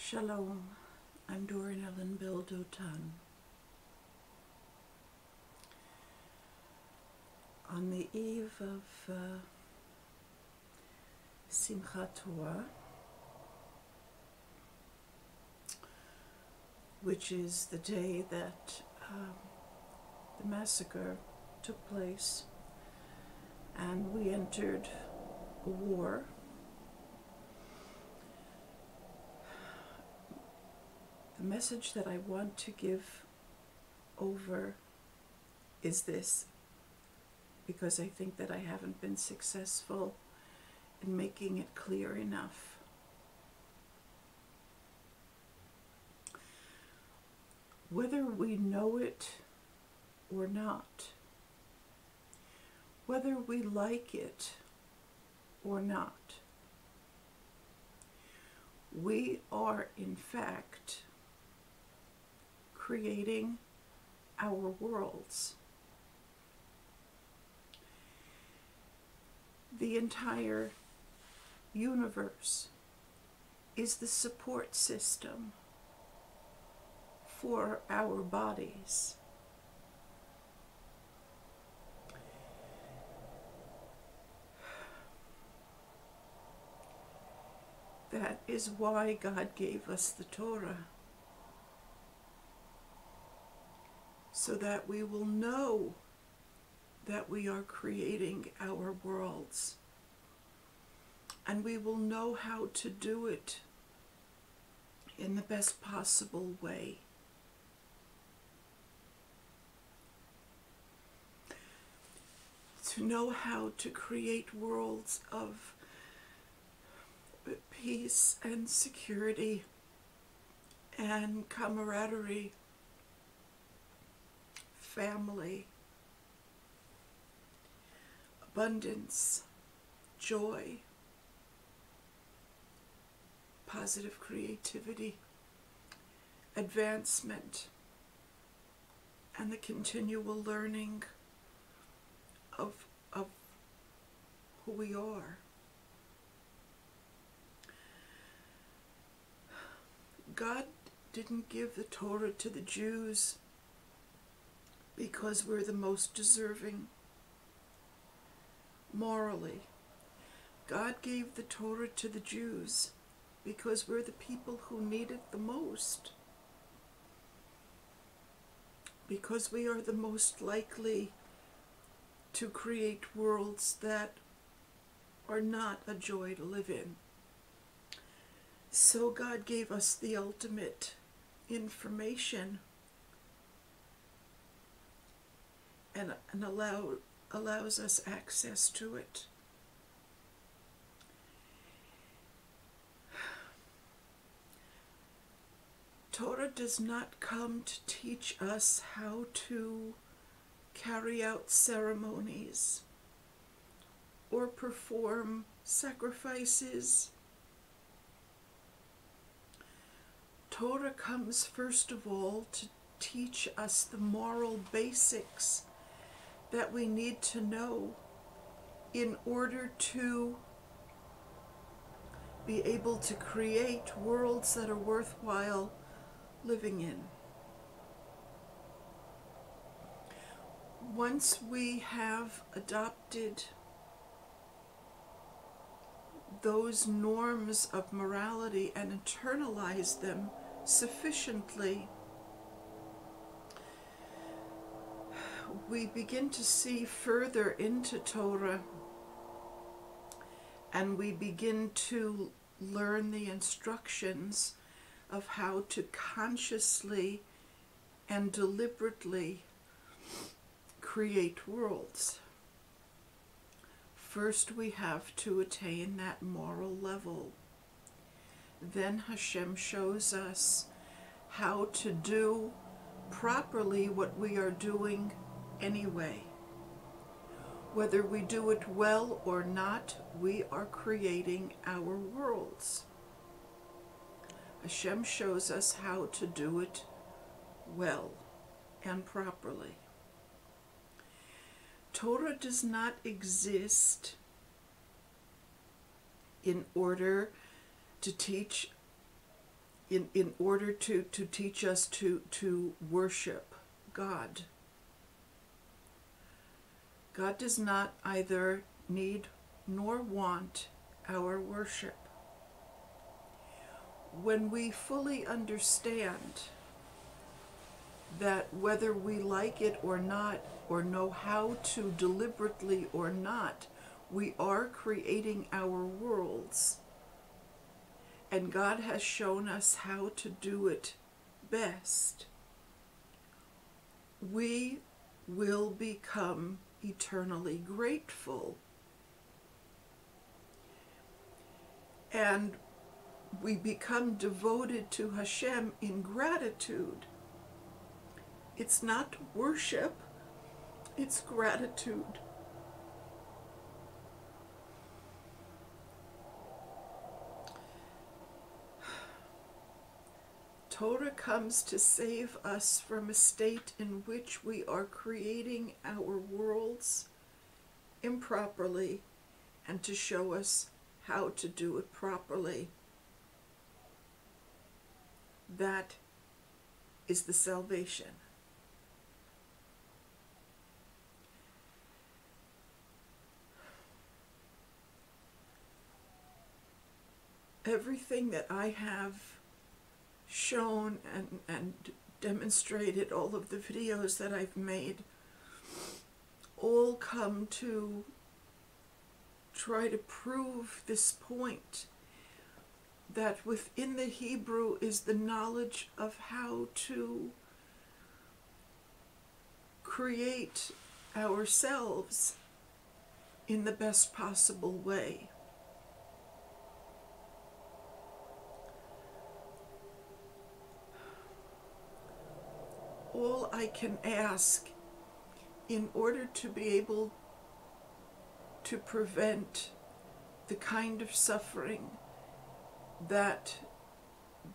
Shalom, I'm Doreen Ellen Bildotan. On the eve of Simchat Torah, which is the day that the massacre took place and we entered a war, the message that I want to give over is this, because I think that I haven't been successful in making it clear enough. Whether we know it or not, whether we like it or not, we are in fact creating our worlds. The entire universe is the support system for our bodies. That is why God gave us the Torah, so that we will know that we are creating our worlds, and we will know how to do it in the best possible way. To know how to create worlds of peace and security and camaraderie, family, abundance, joy, positive creativity, advancement, and the continual learning of who we are. God didn't give the Torah to the Jews because we're the most deserving morally. God gave the Torah to the Jews because we're the people who need it the most, because we are the most likely to create worlds that are not a joy to live in. So God gave us the ultimate information and allows us access to it. Torah does not come to teach us how to carry out ceremonies or perform sacrifices. Torah comes first of all to teach us the moral basics that we need to know in order to be able to create worlds that are worthwhile living in. Once we have adopted those norms of morality and internalized them sufficiently, we begin to see further into Torah, and we begin to learn the instructions of how to consciously and deliberately create worlds. First, we have to attain that moral level. Then Hashem shows us how to do properly what we are doing anyway. Whether we do it well or not, we are creating our worlds. Hashem shows us how to do it well and properly. Torah does not exist in order to teach in order to teach us to worship God. God does not either need nor want our worship. When we fully understand that whether we like it or not, or know how to deliberately or not, we are creating our worlds, and God has shown us how to do it best, we will become eternally grateful. And we become devoted to Hashem in gratitude. It's not worship, it's gratitude. Torah comes to save us from a state in which we are creating our worlds improperly, and to show us how to do it properly. That is the salvation. Everything that I have shown and demonstrated, all of the videos that I've made, all come to try to prove this point, that within the Hebrew is the knowledge of how to create ourselves in the best possible way. All I can ask, in order to be able to prevent the kind of suffering that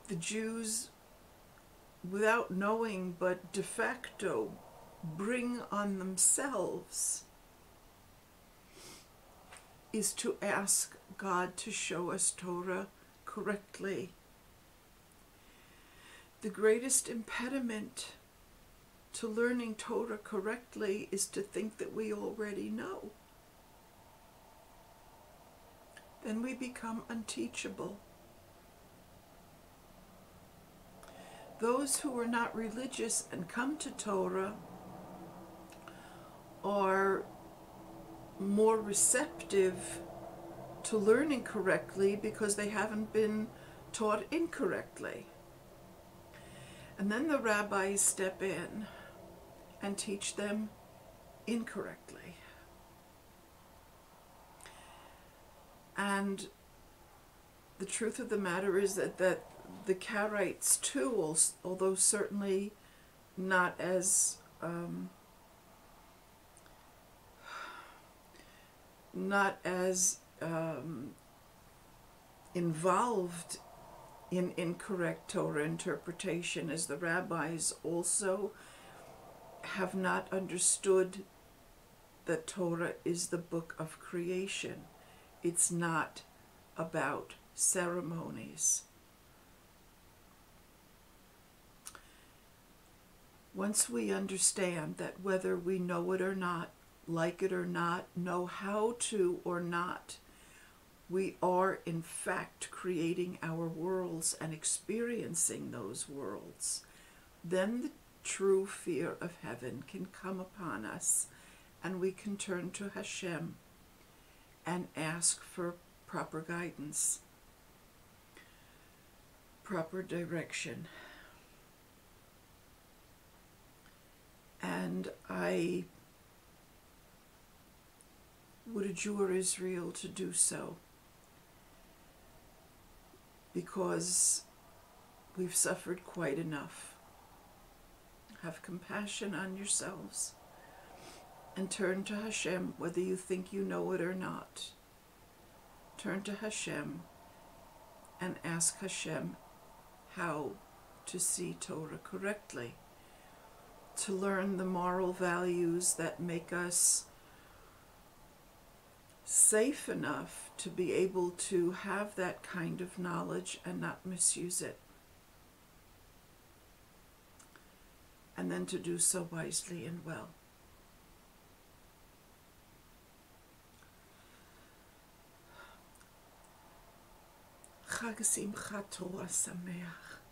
the Jews, without knowing but de facto, bring on themselves, is to ask God to show us Torah correctly. The greatest impediment to learning Torah correctly is to think that we already know. Then we become unteachable. Those who are not religious and come to Torah are more receptive to learning correctly because they haven't been taught incorrectly. And then the rabbis step in and teach them incorrectly. And the truth of the matter is that the Karaites too, although certainly not as involved in incorrect Torah interpretation as the rabbis, also have not understood that Torah is the book of creation. It's not about ceremonies. Once we understand that whether we know it or not, like it or not, know how to or not, we are in fact creating our worlds and experiencing those worlds, then the true fear of heaven can come upon us, and we can turn to Hashem and ask for proper guidance, proper direction. And I would adjure Israel to do so, because we've suffered quite enough. Have compassion on yourselves and turn to Hashem, whether you think you know it or not. Turn to Hashem and ask Hashem how to see Torah correctly, to learn the moral values that make us safe enough to be able to have that kind of knowledge and not misuse it. and then to do so wisely and well. Chag Simchat Torah Sameach.